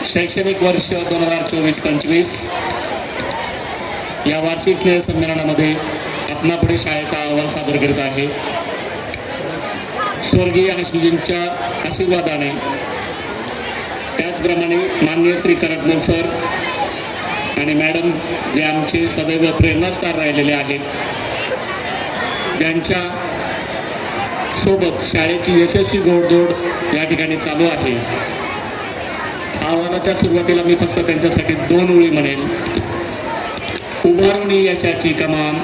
शैक्षणिक वर्ष 2024-25 या वार्षिक स्नेह संमेलनामध्ये आपणापुढे शाळेचा अहवाल सादर करीत आहे. स्वर्गीय हसूजींच्या आशीर्वादाने, त्याचप्रमाणे माननीय श्री करटमल सर आणि मॅडम जे आमचे सदैव प्रेरणास्थान राहिलेले आहेत, त्यांच्या सोबत शाळेची यशस्वी घोडदौड या ठिकाणी चालू आहे. आव्हानाच्या सुरुवातीला मी फक्त त्यांच्यासाठी 2 ओळी म्हणेल. उभारून यशाची कमान,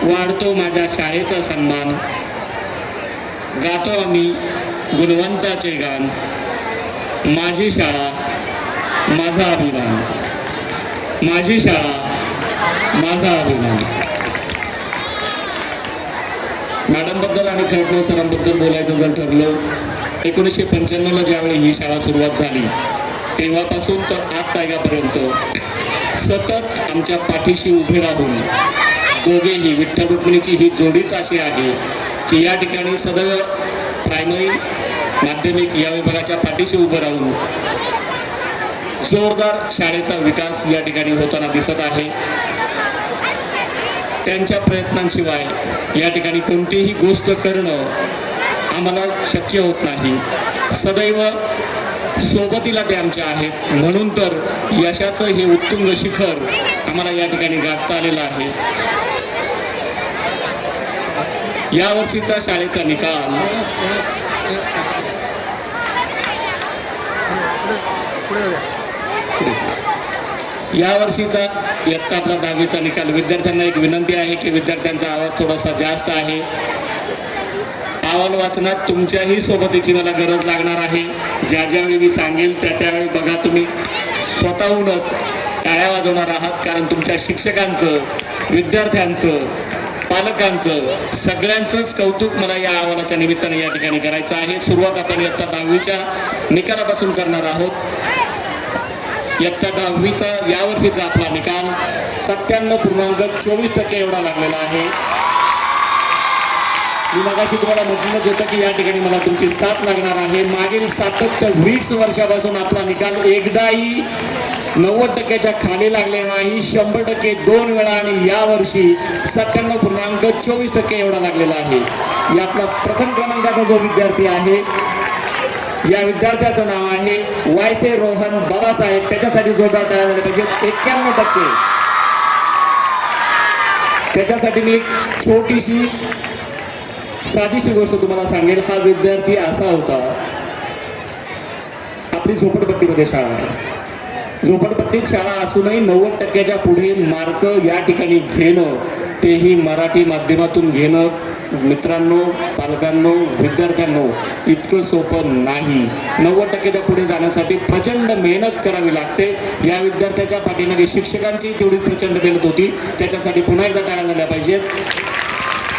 वाढतो माझ्या शाळेचा सन्मान, गातो आम्ही गुणवंताचे गान, माझी शाळा माझा अभिमान, माझी शाळा माझा अभिमान. मॅडमबद्दल आणि खडको सरांबद्दल बोलायचं जर ठरलं, 1995ला ज्यावेळी ही शाळा सुरुवात झाली तेव्हापासून तर आज तारखेपर्यंत सतत आमच्या पाठीशी उभे राहून दोघेही विठ्ठल रुक्मिणीची ही जोडीच अशी आहे की या ठिकाणी सदैव प्रायमरी माध्यमिक या विभागाच्या पाठीशी उभं राहून जोरदार शाळेचा विकास या ठिकाणी होताना दिसत आहे. त्यांच्या प्रयत्नांशिवाय या ठिकाणी कोणतीही गोष्ट करणं आम्हाला शक्य होत नाही. सदैव सोबतीला ते आमच्या आहेत, म्हणून तर यशाचं हे उत्तुंग शिखर आम्हाला या ठिकाणी गाठता आलेलं आहे. यावर्षीचा शाळेचा निकाल यावर्षीचा इयत्ता आपला 10वीचा निकाल. विद्यार्थ्यांना एक विनंती आहे की विद्यार्थ्यांचा आवाज थोडासा जास्त आहे. अहवाल वाचनात तुमच्याही सोबतीची मला गरज लागणार आहे. ज्या ज्यावेळी मी सांगेल त्यावेळी बघा तुम्ही स्वतःहूनच टाळ्या वाजवणार आहात, कारण तुमच्या शिक्षकांचं, विद्यार्थ्यांचं, पालकांचं, सगळ्यांचंच कौतुक मला या अहवालाच्या निमित्ताने या ठिकाणी करायचं आहे. सुरुवात आपण इयत्ता 10वीच्या निकालापासून करणार आहोत. इयत्ता 10वीचा यावर्षीचा आपला निकाल 97.24% एवढा लागलेला आहे. मी मगाशी तुम्हाला म्हटलंच होतं की या ठिकाणी मला तुमची साथ लागणार आहे. मागील 20 वर्षापासून आपला निकाल एकदाही 90%च्या खाली लागले नाही. 100% 2 वेळा आणि यावर्षी 97.24% एवढा लागलेला आहे. यातला प्रथम क्रमांकाचा जो विद्यार्थी आहे, या विद्यार्थ्याचं नाव आहे वायसे रोहन बाबासाहेब. त्याच्यासाठी जोरदार टाळ्या झाल्या पाहिजे. 91%. त्याच्यासाठी मी एक छोटीशी साधीशी गोष्ट तुम्हाला सांगेल. हा विद्यार्थी असा होता, आपली झोपडपट्टीमध्ये शाळा आहे. झोपडपट्टीत शाळा असूनही 90%च्या पुढे मार्क या ठिकाणी घेणं, तेही मराठी माध्यमातून घेणं, मित्रांनो, पालकांनो, विद्यार्थ्यांनो, इतकं सोपं नाही. 90%च्या पुढे जाण्यासाठी प्रचंड मेहनत करावी लागते. या विद्यार्थ्याच्या पाठीमागे शिक्षकांची तेवढी प्रचंड मेहनत होती. त्याच्यासाठी पुन्हा एकदा टाळ्या झाल्या पाहिजेत.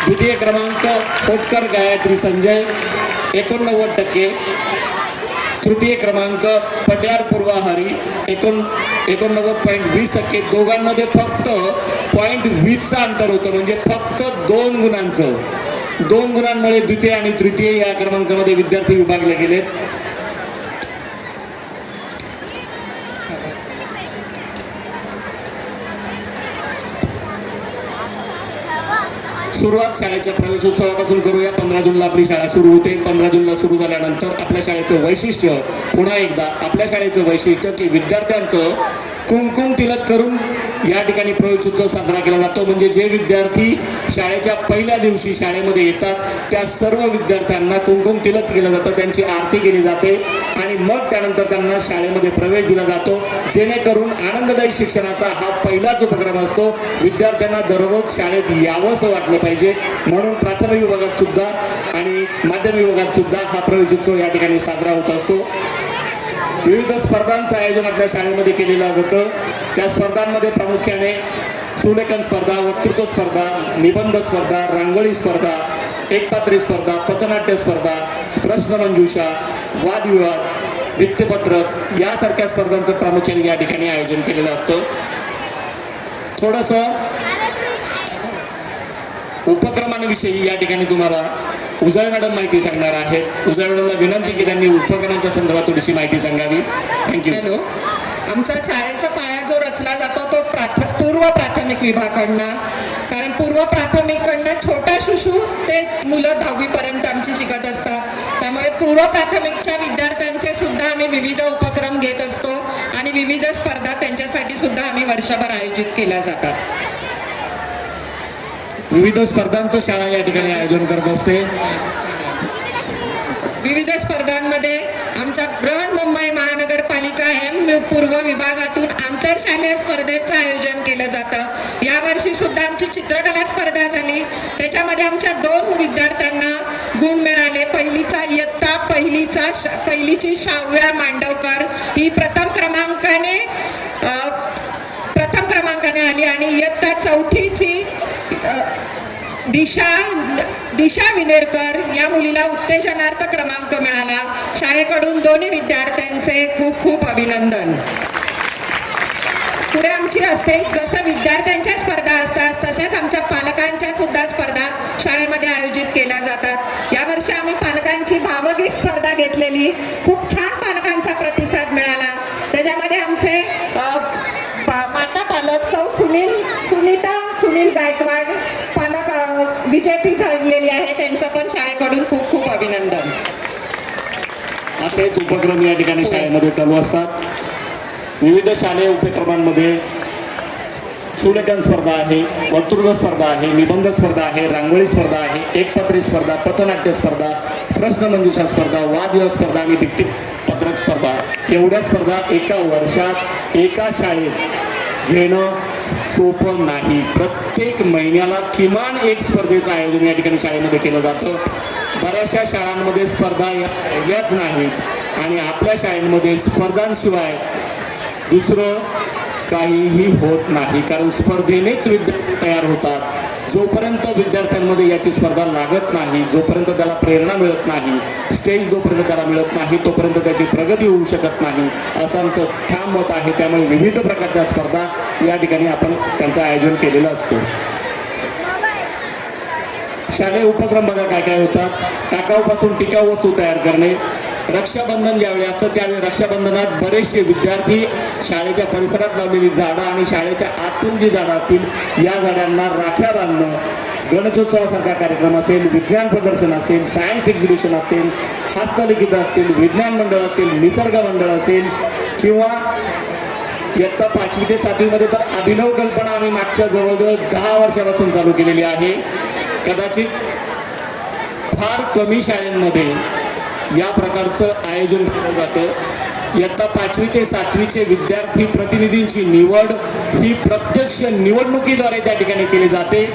द्वितीय क्रमांक खोटकर गायत्री संजय 89%. तृतीय क्रमांक पट्यार पूर्वा हरी 89.20%. दोघांमध्ये फक्त 0.20चं अंतर होतं, म्हणजे फक्त 2 गुणांचं. 2 गुणांमुळे द्वितीय आणि तृतीय या क्रमांकामध्ये विद्यार्थी विभागले गेलेत. सुरुवात शाळेच्या प्रवेशोत्सवापासून करूया. 15 जूनला आपली शाळा सुरू होते. 15 जूनला सुरू झाल्यानंतर आपल्या शाळेचं वैशिष्ट्य, पुन्हा एकदा आपल्या शाळेचं वैशिष्ट्य की विद्यार्थ्यांचं कुमकुम तिलक करून या ठिकाणी प्रवेशोत्सव साजरा केला जातो. म्हणजे जे विद्यार्थी शाळेच्या पहिल्या दिवशी शाळेमध्ये येतात त्या सर्व विद्यार्थ्यांना कुमकुम तिलक केलं जातं, त्यांची आरती केली जाते आणि मग त्यानंतर त्यांना शाळेमध्ये प्रवेश दिला जातो. जेणेकरून आनंददायी शिक्षणाचा हा पहिलाच उपक्रम असतो. विद्यार्थ्यांना दररोज शाळेत यावंसं वाटलं पाहिजे, म्हणून प्राथमिक विभागात सुद्धा आणि माध्यमिक विभागात सुद्धा हा प्रवेशोत्सव या ठिकाणी साजरा होत असतो. विविध स्पर्धांचं आयोजन आपल्या शाळेमध्ये केलेलं होतं. त्या स्पर्धांमध्ये प्रामुख्याने सुलेखन स्पर्धा, वक्तृत्व स्पर्धा, निबंध स्पर्धा, रांगोळी स्पर्धा, एकपात्री स्पर्धा, पथनाट्य स्पर्धा, प्रश्नमंजुषा, वादविवाद, भित्तिपत्रक यासारख्या स्पर्धांचं प्रामुख्याने या ठिकाणी आयोजन केलेलं असतं. थोडंसं उपक्रमांविषयी या ठिकाणी तुम्हाला उजळ मॅडम माहिती सांगणार आहेत. उजळ मॅडमला विनंती की त्यांनी उपकरणांच्या संदर्भात थोडीशी माहिती सांगावी. थँक्यू. हॅलो. आमचा शाळेचा पाया जो रचला जातो तो पूर्व प्राथमिक विभागाकडनं, कारण पूर्व प्राथमिककडनं छोटा शिशु ते मुलं 10वीपर्यंत आमची शिकत असतात. त्यामुळे पूर्व प्राथमिकच्या विद्यार्थ्यांचे सुद्धा आम्ही विविध उपक्रम घेत असतो आणि विविध स्पर्धा त्यांच्यासाठी सुद्धा आम्ही वर्षभर आयोजित केल्या जातात. विविध स्पर्धांचं शाळा या ठिकाणी आयोजन करत असते. विविध स्पर्धांमध्ये आमच्या बृहन्मुंबई महानगरपालिका पूर्व विभागातून आंतरशालेय स्पर्धेचं आयोजन केलं जातं. यावर्षी सुद्धा आमची चित्रकला स्पर्धा झाली. त्याच्यामध्ये आमच्या 2 विद्यार्थ्यांना गुण मिळाले. पहिलीची शाव्या मांडवकर ही प्रथम क्रमांकाने आली आणि इयत्ता 4थीची दिशा विनेरकर या मुलीला उत्तेजनार्थ क्रमांक मिळाला. शाळेकडून दोन्ही विद्यार्थ्यांचे खूप खूप अभिनंदन. पुढे आमची असते जसं विद्यार्थ्यांच्या स्पर्धा असतात तशाच आमच्या पालकांच्या सुद्धा स्पर्धा शाळेमध्ये आयोजित केल्या जातात. यावर्षी आम्ही पालकांची भावगीत स्पर्धा घेतलेली. खूप छान पालकांचा प्रतिसाद मिळाला. त्याच्यामध्ये आमचे माता पालक सौ सुनीता सुनील गायकवाड पालक विजेती ठरलेली आहे. त्यांचं पण शाळेकडून खूप खूप अभिनंदन. असेच उपक्रम या ठिकाणी शाळेमध्ये चालू असतात. विविध शालेय उपक्रमांमध्ये सुलेखन स्पर्धा आहे, वक्तृत्व स्पर्धा आहे, निबंध स्पर्धा आहे, रांगोळी स्पर्धा आहे, एकपात्री स्पर्धा, पथनाट्य स्पर्धा, प्रश्नमंजुषा स्पर्धा, वादविवाद स्पर्धा आणि भित्तीपत्रक स्पर्धा, एवढ्या स्पर्धा एका वर्षात एका शाळेत घेणं सोपं नाही. प्रत्येक महिन्याला किमान एक स्पर्धेचं आयोजन या ठिकाणी शाळेमध्ये केलं जातं. बऱ्याचशा शाळांमध्ये स्पर्धा याच नाहीत आणि आपल्या शाळेमध्ये स्पर्धांशिवाय दुसरं काहीही होत नाही, कारण स्पर्धेनेच विद्यार्थी तयार होतात. जोपर्यंत विद्यार्थ्यांमध्ये याची स्पर्धा लागत नाही, जोपर्यंत त्याला प्रेरणा मिळत नाही, स्टेज जोपर्यंत त्याला मिळत नाही, तोपर्यंत त्याची प्रगती होऊ शकत नाही, असं आमचं ठाम मत आहे. त्यामुळे विविध प्रकारच्या स्पर्धा या ठिकाणी आपण त्यांचं आयोजन केलेलं असतो. शालेय उपक्रम बघा काय काय होतात. टाकाऊपासून टिकाऊ वस्तू तयार करणे. रक्षाबंधन ज्यावेळी असतं त्यावेळी रक्षाबंधनात बरेचसे विद्यार्थी शाळेच्या परिसरात लावलेली झाडं आणि शाळेच्या आतून जी झाडं असतील या झाडांना राख्या बांधणं, गणेशोत्सवासारखा कार्यक्रम असेल, विज्ञान प्रदर्शन असेल, सायन्स एक्झिबिशन असेल, हस्तलिखित असतील, विज्ञान मंडळ असतील, निसर्ग मंडळ असेल किंवा इयत्ता 5वी ते 7वीमध्ये तर अभिनव कल्पना आम्ही मागच्या जवळजवळ 10 वर्षापासून चालू केलेली आहे. कदाचित फार कमी शाळांमध्ये या प्रकारचं आयोजन केलं जातं. इयत्ता 5वी ते 7वीचे विद्यार्थी प्रतिनिधींची निवड ही प्रत्यक्ष निवडणुकीद्वारे त्या ठिकाणी केली जाते.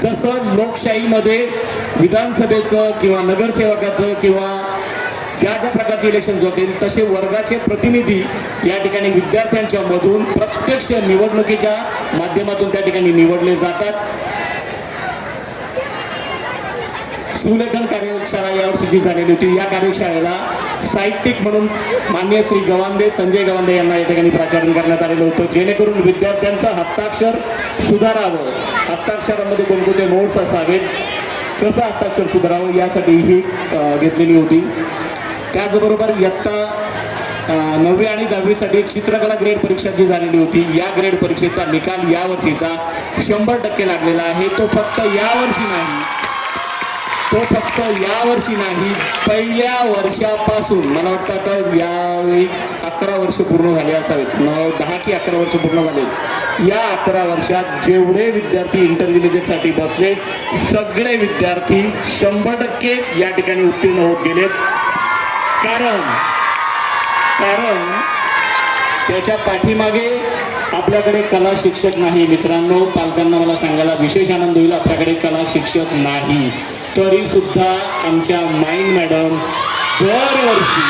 जसं लोकशाहीमध्ये विधानसभेचं किंवा नगरसेवकाचं किंवा ज्या प्रकारचे इलेक्शन होतील तसे वर्गाचे प्रतिनिधी या ठिकाणी विद्यार्थ्यांच्या मधून प्रत्यक्ष निवडणुकीच्या माध्यमातून त्या ठिकाणी निवडले जातात. सुलेखन कार्यशाळा यावर्षी जी झालेली होती, या कार्यशाळेला साहित्यिक म्हणून माननीय श्री गवांदे, संजय गवांदे यांना या ठिकाणी प्राचार्य करण्यात आलेलं होतं, जेणेकरून विद्यार्थ्यांचं हस्ताक्षर सुधारावं, हस्ताक्षरामध्ये कोणकोणते नोट्स असावेत, कसं हस्ताक्षर सुधारावं यासाठी ही घेतलेली होती. त्याचबरोबर इयत्ता 9वी आणि 10वीसाठी चित्रकला ग्रेड परीक्षा जी झालेली होती, या ग्रेड परीक्षेचा निकाल यावर्षीचा 100% लागलेला आहे. तो फक्त यावर्षी नाही, पहिल्या वर्षापासून मला वाटतं आता यावेळी 11 वर्ष पूर्ण झाले असावेत, 10 की 11 वर्ष पूर्ण झाले. या 11 वर्षात जेवढे विद्यार्थी इंटरमिजिएटसाठी बसले सगळे विद्यार्थी 100% या ठिकाणी उत्तीर्ण होत गेलेत. कारण त्याच्या पाठीमागे आपल्याकडे कला शिक्षक नाही. मित्रांनो, पालकांना मला सांगायला विशेष आनंद होईल, आपल्याकडे कला शिक्षक नाही. तरी सुद्धा आमच्या माईन मॅडम दरवर्षी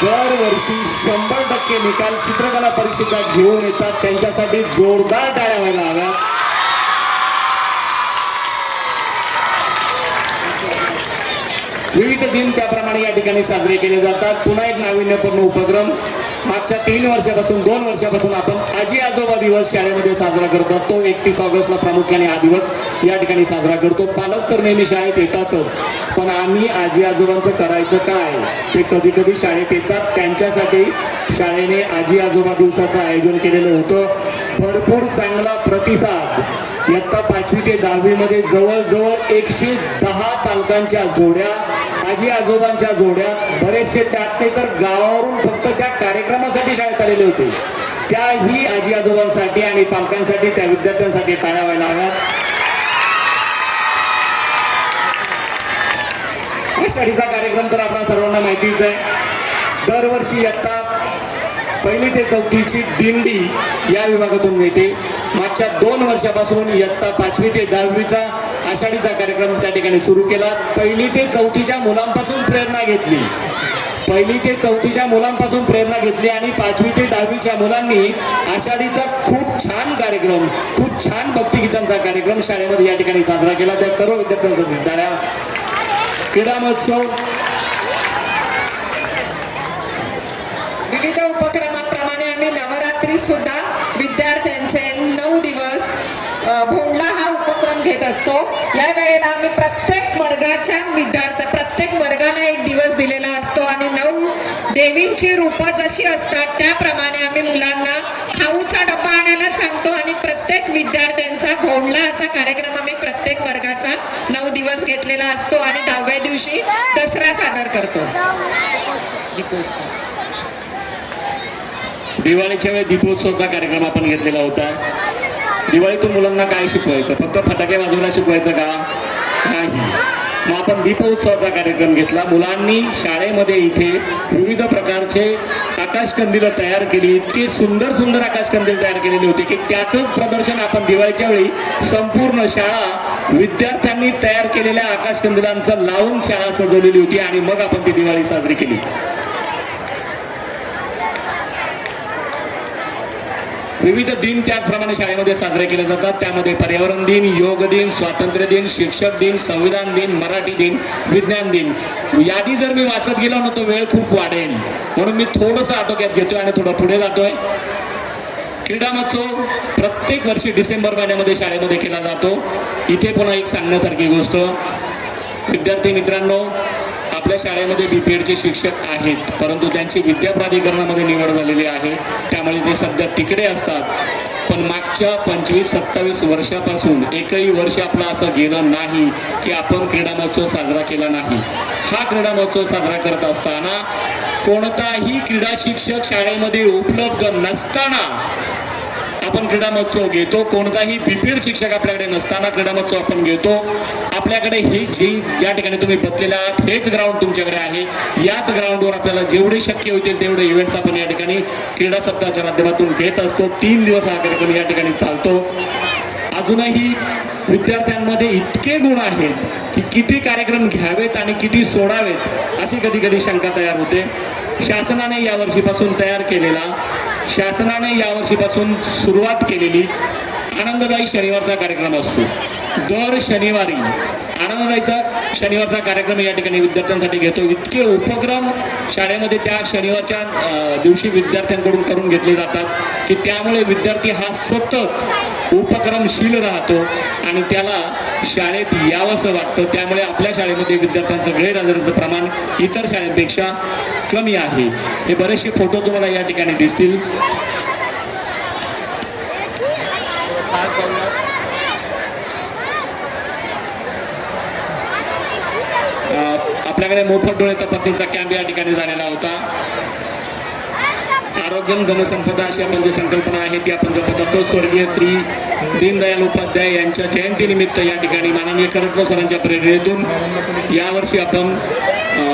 100% निकाल चित्रकला परीक्षेचा घेऊन येतात. त्यांच्यासाठी जोरदार टाळ्या व्हायला हव्यात. विविध दिन त्याप्रमाणे या ठिकाणी साजरे केले जातात. पुन्हा एक नाविन्यपूर्ण उपक्रम मागच्या 3 वर्षापासून 2 वर्षापासून आपण आजी आजोबा दिवस शाळेमध्ये साजरा करत असतो. 31 ऑगस्टला प्रामुख्याने हा दिवस या ठिकाणी साजरा करतो. पालक तर नेहमी शाळेत येतातच, पण आम्ही आजी आजोबांचं करायचं काय, ते कधी कधी शाळेत येतात. त्यांच्यासाठी शाळेने आजी आजोबा दिवसाचं आयोजन केलेलं होतं. भरपूर चांगला प्रतिसाद. इयत्ता 5वी ते 10वी मध्ये जवळजवळ 110 पालकांच्या जोड्या, आजी आजोबांच्या जोड्या, बरेचसे त्यात तर गावावरून फक्त त्या कार्यक्रमासाठी शाळेत आलेले होते. त्याही आजी आजोबांसाठी आणि पालकांसाठी, त्या विद्यार्थ्यांसाठी टाळ्या व्हायला हव्यात. आषाढीचा कार्यक्रम तर आपल्या सर्वांना माहितीच आहे. दरवर्षी इयत्ता 1ली ते 4थीची दिंडी या विभागातून मिळते. मागच्या 2 वर्षापासून इयत्ता 5वी ते 10वीचा आषाढीचा कार्यक्रम त्या ठिकाणी सुरू केला. 1ली ते 4थीच्या मुलांपासून प्रेरणा घेतली. 1ली ते 4थीच्या मुलांपासून प्रेरणा घेतली आणि 5वी ते 10वीच्या मुलांनी आषाढीचा खूप छान कार्यक्रम, खूप छान भक्तिगीतांचा कार्यक्रम शाळेमध्ये या ठिकाणी साजरा केला. त्या सर्व विद्यार्थ्यांसाठी टाळ्या. क्रीडा महोत्सव, विविध उपक्रमांप्रमाणे आम्ही नवरात्री सुद्धा विद्यार्थ्यांचे 9 दिवस भोंडला हा उपक्रम घेत असतो. या वेळेला आम्ही प्रत्येक वर्गाला 1 दिवस दिलेला असतो आणि 9 देवींची रूपं जशी असतात त्याप्रमाणे आम्ही मुलांना खाऊचा डब्बा आणायला सांगतो आणि प्रत्येक विद्यार्थ्यांचा भोंडला असा कार्यक्रम आम्ही प्रत्येक वर्गाचा 9 दिवस घेतलेला असतो आणि 10व्या दिवशी दसरा सादर करतो. दिवाळीच्या वेळी दीपोत्सवचा कार्यक्रम आपण घेतलेला होता. दिवाळीतून मुलांना काय शिकवायचं, फक्त फटाके वाजवायला शिकवायचं का? नाही. मग आपण दीपोत्सवाचा कार्यक्रम घेतला. मुलांनी शाळेमध्ये इथे विविध प्रकारचे आकाशकंदील तयार केली. इतके सुंदर सुंदर आकाशकंदील तयार केलेले होते की त्याचंच प्रदर्शन आपण दिवाळीच्या वेळी संपूर्ण शाळा विद्यार्थ्यांनी तयार केलेल्या आकाशकंदिलांचं लावून शाळा सजवलेली होती आणि मग आपण ती दिवाळी साजरी केली. विविध दिन त्याचप्रमाणे शाळेमध्ये साजरे केले जातात. त्यामध्ये पर्यावरण दिन, योग दिन, स्वातंत्र्य दिन, शिक्षक दिन, संविधान दिन, मराठी दिन, विज्ञान दिन. यादी जर मी वाचत गेलो ना तर वेळ खूप वाढेल, म्हणून मी थोडंसं आटोक्यात घेतोय आणि थोडं पुढे जातोय. क्रीडा महोत्सव प्रत्येक वर्षी डिसेंबर महिन्यामध्ये शाळेमध्ये केला जातो. इथे पुन्हा एक सांगण्यासारखी गोष्ट, विद्यार्थी मित्रांनो, आपल्या शाळेमध्ये BPEDचे शिक्षक आहेत, परंतु त्यांची विद्या प्राधिकरणामध्ये निवड झालेली आहे, त्यामुळे ते सध्या तिकडे असतात. पण मागच्या 25-27 वर्षापासून एकही वर्ष आपलं असं गेलं नाही की आपण क्रीडा महोत्सव साजरा केला नाही. हा क्रीडा महोत्सव साजरा करत असताना कोणताही क्रीडा शिक्षक शाळेमध्ये उपलब्ध नसताना आपण क्रीडा महोत्सव घेतो. कोणताही BPED शिक्षक आपल्याकडे नसताना क्रीडा महोत्सव आपण घेतो. आपल्याकडे हे ज्या ठिकाणी तुम्ही बसलेला आहात हेच ग्राउंड तुमच्याकडे आहे. याच ग्राउंडवर आपल्याला जेवढे शक्य होतील तेवढे इव्हेंट्स आपण या ठिकाणी क्रीडा सप्ताहाच्या माध्यमातून घेत असतो. 3 दिवस हा कार्यक्रम या ठिकाणी चालतो. अजूनही विद्यार्थ्यांमध्ये इतके गुण आहेत की किती कार्यक्रम घ्यावेत आणि किती सोडावेत अशी कधी कधी शंका तयार होते. शासनाने यावर्षीपासून सुरुवात केलेली आनंददायी शनिवारचा कार्यक्रम असतो. दर शनिवारी आनंददायीचा शनिवारचा कार्यक्रम या ठिकाणी विद्यार्थ्यांसाठी घेतो. इतके उपक्रम शाळेमध्ये त्या शनिवारच्या दिवशी विद्यार्थ्यांकडून करून घेतले जातात की त्यामुळे विद्यार्थी हा सतत उपक्रमशील राहतो आणि त्याला शाळेत यावंसं वाटतं. त्यामुळे आपल्या शाळेमध्ये विद्यार्थ्यांचं गैरहजेरीचं प्रमाण इतर शाळेपेक्षा कमी आहे. हे बरेचसे फोटो तुम्हाला या ठिकाणी दिसतील. आपल्याकडे मोफत डोळे तपासणीचा कॅम्प या ठिकाणी झालेला होता. आरोग्यम धनसंपदा अशी आपण जी संकल्पना आहे ती आपण जपत असतो. स्वर्गीय श्री दीनदयाल उपाध्याय यांच्या जयंतीनिमित्त या ठिकाणी माननीय खरटकर सरांच्या प्रेरणेतून यावर्षी आपण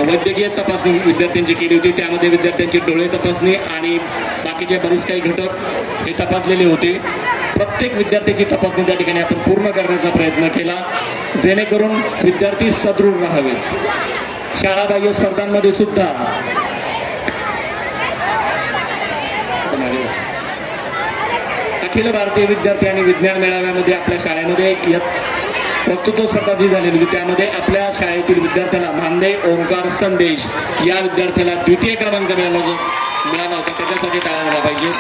वैद्यकीय तपासणी विद्यार्थ्यांची केली होती. त्यामध्ये विद्यार्थ्यांची डोळे तपासणी आणि बाकीचे बरेच काही घटक हे तपासलेले होते. प्रत्येक विद्यार्थ्याची तपासणी त्या ठिकाणी आपण पूर्ण करण्याचा प्रयत्न केला जेणेकरून विद्यार्थी सदृढ राहावेत. शाळाबाह्य स्पर्धांमध्ये सुद्धा अखिल भारतीय विद्यार्थी आणि विज्ञान मेळाव्यामध्ये आपल्या शाळेमध्ये वक्तृत्व स्पर्धा जी झालेली होती त्यामध्ये आपल्या शाळेतील विद्यार्थ्याला मानदेय ओंकार संदेश या विद्यार्थ्याला 2य क्रमांक मिळाला. मिळाला होता, त्याच्यासाठी टाळ्या झाला पाहिजे.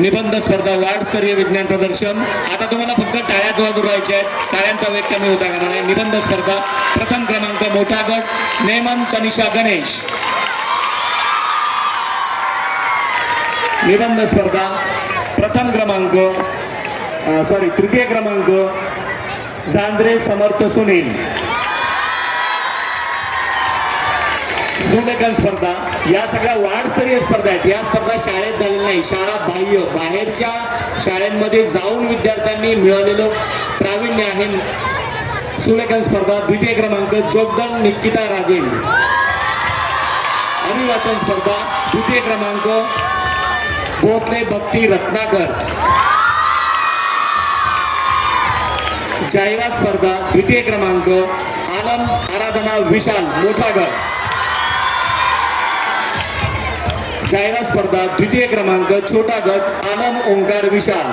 निबंध स्पर्धा वार्डस्तरीय विज्ञान प्रदर्शन. आता तुम्हाला फक्त टाळ्याच वाजवायच्या आहेत, टाळ्यांचा वेग कमी होता कामा नये. निबंध स्पर्धा प्रथम क्रमांक मोठा गट नेमन तनिषा गणेश. निबंध स्पर्धा प्रथम क्रमांक तृतीय क्रमांक झांद्रे समर्थ सुनील. सुलेखन स्पर्धा या सगळ्या वार्डस्तरीय स्पर्धा आहेत. या स्पर्धा शाळेत झालेल्या नाही, शाळा बाह्य बाहेरच्या शाळांमध्ये जाऊन विद्यार्थ्यांनी मिळवलेलं प्रावीण्य आहे. सुलेखन स्पर्धा द्वितीय क्रमांक जोगदन निकिता राजेंद्र. अभिवाचन स्पर्धा द्वितीय क्रमांक भोसले भक्ती रत्नाकर. जाहिरात स्पर्धा द्वितीय क्रमांक आलम आराधना विशाल मोठा गट. जाहिरात स्पर्धा द्वितीय क्रमांक छोटा गट आलम ओंकार विशाल.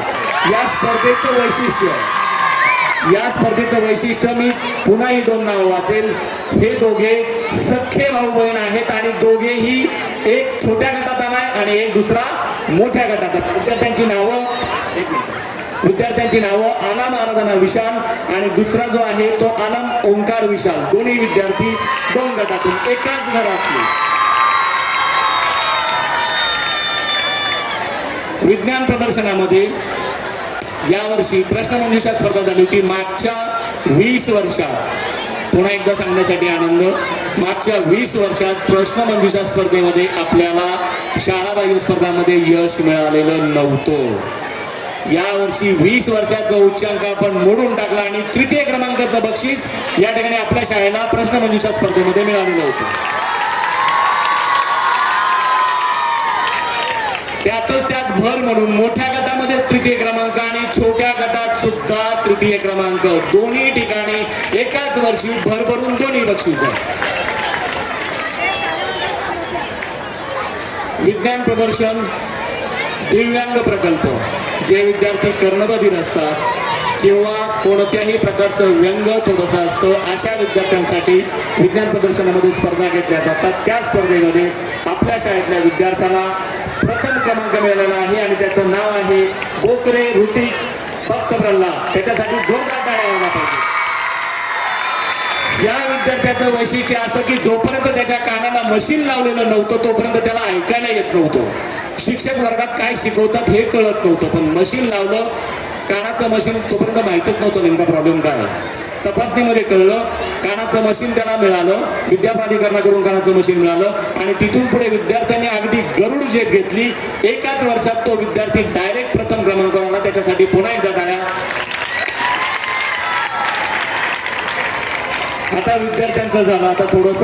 या स्पर्धेचं वैशिष्ट्य मी पुन्हा ही दोन नावं वाचेल. हे दोघे सख्खे भाऊ बहीण आहेत आणि दोघेही एक छोट्या गटात आलाय आणि एक दुसरा मोठ्या गटात. विद्यार्थ्यांची नावं आलम आराधना विशाल आणि दुसरा जो आहे तो आलम ओंकार विशाल. दोन्ही विद्यार्थी दोन गटातून एकाच घरातले. विज्ञान प्रदर्शनामध्ये यावर्षी प्रश्नमंजुषा स्पर्धा झाली होती. मागच्या 20 वर्षात पुन्हा एकदा सांगण्यासाठी आनंद, मागच्या 20 वर्षात प्रश्नमंजुषा स्पर्धेमध्ये आपल्याला शाळाबाह्य स्पर्धांमध्ये यश मिळालेलं नव्हतं. यावर्षी 20 वर्षाचा उच्चांक आपण मोडून टाकला आणि तृतीय क्रमांकाचं बक्षीस या ठिकाणी आपल्या शाळेला प्रश्नमंजुषा स्पर्धेमध्ये मिळालेलं होतं. त्यातच त्यात भर म्हणून मोठ्या गटामध्ये तृतीय क्रमांक आणि छोट्या गटात सुद्धा तृतीय क्रमांक. दोन्ही ठिकाणी एकाच वर्षी भरभरून दोन्ही बक्षीस. विज्ञान प्रदर्शन दिव्यांग प्रकल्प. जे विद्यार्थी कर्णबधिर असतात किंवा कोणत्याही प्रकारचं व्यंग थोडंसं असतं अशा विद्यार्थ्यांसाठी विज्ञान प्रदर्शनामध्ये स्पर्धा घेतल्या जातात. त्या स्पर्धेमध्ये आपल्या शाळेतल्या विद्यार्थ्याला प्रथम क्रमांक मिळालेला आहे आणि त्याचं नाव आहे बोकरे ऋतिक भक्त प्रल्हाद. त्याच्यासाठी जोरदार टाळ्या वाजवा पाहिजे. या विद्यार्थ्याचं वैशिष्ट्य असं की जोपर्यंत त्याच्या कानाला मशीन लावलेलं नव्हतं तोपर्यंत त्याला ऐकायला येत नव्हतं. शिक्षक वर्गात काय शिकवतात हे कळत नव्हतं, पण मशीन लावलं कानाचं मशीन तोपर्यंत माहितीच नव्हतं नेमका प्रॉब्लेम काय. तपासणीमध्ये कळलं, कानाचं मशीन त्याला मिळालं, विद्याप्राधिकरणाकडून कानाचं मशीन मिळालं आणि तिथून पुढे विद्यार्थ्यांनी अगदी गरुड झेप घेतली. एकाच वर्षात तो विद्यार्थी डायरेक्ट प्रथम क्रमांकावर आला. त्याच्यासाठी पुन्हा एकदा टाळ्या. आता विद्यार्थ्यांचं झालं, आता थोडस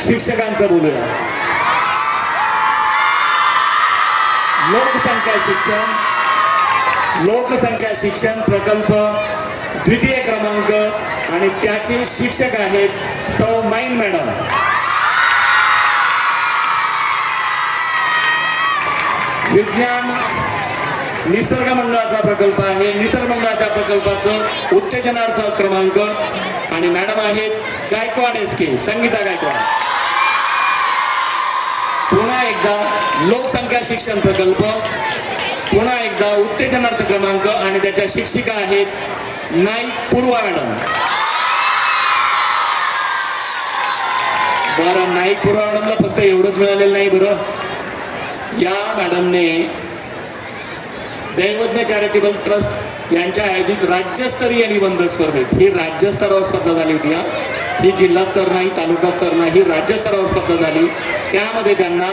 शिक्षकांचं बोलूया. लोकसंख्या शिक्षण प्रकल्प द्वितीय क्रमांक आणि त्याचे शिक्षक आहेत सौ माईन मॅडम. विज्ञान निसर्ग मंडळाचा प्रकल्प आहे. निसर्ग मंडळाच्या प्रकल्पाचं उत्तेजनार्थ क्रमांक आणि मॅडम आहेत गायकवाड एसके संगीता गायकवाड. पुन्हा एकदा लोकसंख्या शिक्षण प्रकल्प, पुन्हा एकदा उत्तेजनार्थ क्रमांक आणि त्याच्या शिक्षिका आहेत नाईक पूर्वा मॅडम. बरं, नाईक पूर्वा मॅडमला फक्त एवढंच मिळालेलं नाही. बरं, या मॅडमने दैवज्ञ चॅरिटेबल ट्रस्ट यांच्या आयोजित राज्यस्तरीय निबंध स्पर्धेत, ही राज्यस्तरावर स्पर्धा झाली होती. ही जिल्हा स्तर नाही, तालुका स्तर नाही, ही राज्यस्तरावर स्पर्धा झाली. त्यामध्ये त्यांना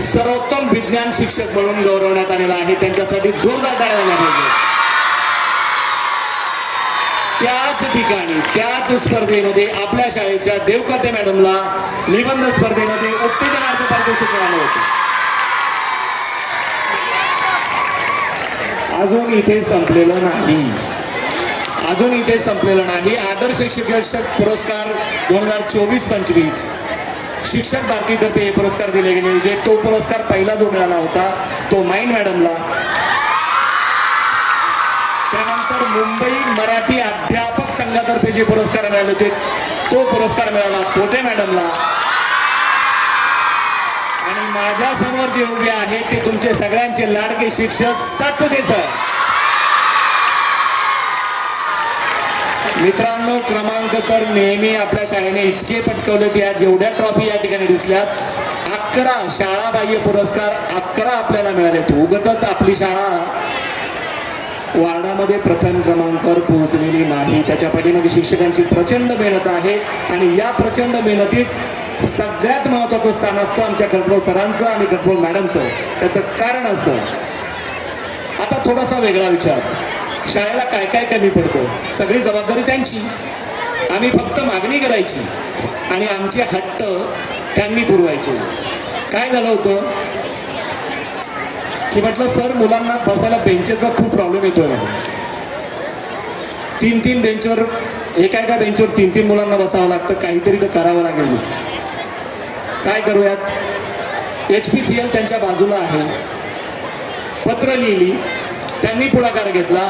सर्वोत्तम विज्ञान शिक्षक म्हणून गौरवण्यात आलेला आहे. त्यांच्यासाठी जोरदार टाळ्या झाल्या पाहिजे. त्याच ठिकाणी त्याच स्पर्धेमध्ये आपल्या शाळेच्या देवकते मॅडमला निबंध स्पर्धेमध्ये उत्तेजनार्थ पारितोषिक मिळालं होतं. अजून इथे संपलेलं नाही. आदर्श शिक्षक पुरस्कार 2024-25 शिक्षक भारतीतर्फे हे पुरस्कार दिले गेले होते. तो पुरस्कार पहिला जो मिळाला होता तो माईन मॅडमला. त्यानंतर मुंबई मराठी अध्यापक संघातर्फे जे पुरस्कार मिळाले होते तो पुरस्कार मिळाला पोटे मॅडमला. आणि माझ्या समोर जे उभे आहेत ते तुमचे सगळ्यांचे लाडके शिक्षक सातपुते सर. मित्रांनो, क्रमांक तर नेहमी आपल्या शाळेने इतके पटकवले की आज जेवढ्या ट्रॉफी या ठिकाणी दिसल्यात 11 शाळाबाह्य पुरस्कार 11 आपल्याला मिळालेत. उगतच आपली शाळा वार्डामध्ये प्रथम क्रमांकावर पोहोचलेली नाही. त्याच्या पाठीमागे शिक्षकांची प्रचंड मेहनत आहे आणि या प्रचंड मेहनतीत सगळ्यात महत्त्वाचं स्थान असतं आमच्या खडपळ सरांचं आणि खडपळ मॅडमचं. त्याचं कारण असं, आता थोडासा वेगळा विचार, शाळेला काय काय कमी पडतं, सगळी जबाबदारी त्यांची, आम्ही फक्त मागणी करायची आणि आमचे हट्ट त्यांनी पुरवायचे. काय झालं होतं की म्हटलं सर मुलांना बसायला बेंचेसचा खूप प्रॉब्लेम येतोय ना. 3-3 बेंचवर एका बेंचवर 3-3 मुलांना बसावं लागतं. काहीतरी तर करावं लागेल. काय करूयात. HPCL त्यांच्या बाजूला आहे, पत्र लिहिली, त्यांनी पुढाकार घेतला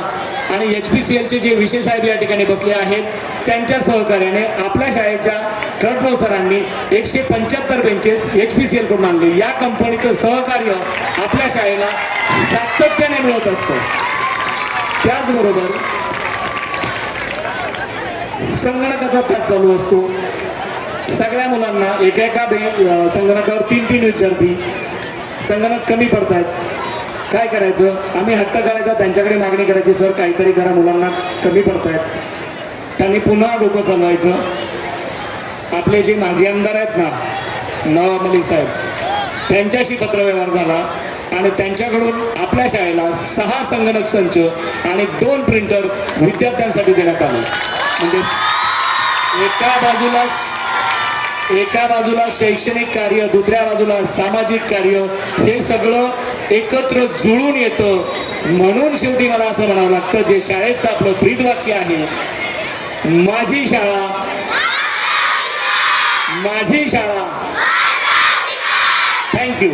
आणि HPCLचे जे विषय साहेब या ठिकाणी बसले आहेत त्यांच्या सहकार्याने आपल्या शाळेच्या खडपळ सरांनी 175 बेंचेस HPCL कडून आणले. या कंपनीचं सहकार्य आपल्या शाळेला सातत्याने मिळत असतं. त्याचबरोबर संगणकाचा तास चालू असतो. सगळ्या मुलांना एका संगणकावर 3-3 विद्यार्थी, संगणक कमी पडतायत. काय करायचं, आम्ही हट्ट करायचा, त्यांच्याकडे मागणी करायची, सर काहीतरी करा, मुलांना कमी पडतायत. त्यांनी पुन्हा डोकं चालवायचं. आपले जे माजी आमदार आहेत ना, नवाब मलिक साहेब, त्यांच्याशी पत्रव्यवहार झाला आणि त्यांच्याकडून आपल्या शाळेला 6 संगणक संच आणि 2 प्रिंटर विद्यार्थ्यांसाठी देण्यात आले. म्हणजे एका बाजूला शैक्षणिक कार्य, दुसऱ्या बाजूला सामाजिक कार्य, हे सगळं एकत्र जुळून येतं. म्हणून शेवटी मला असं म्हणावं लागतं, जे शाळेचं आपलं ब्रीदवाक्य आहे, माझी शाळा माझी शाळा. थँक्यू.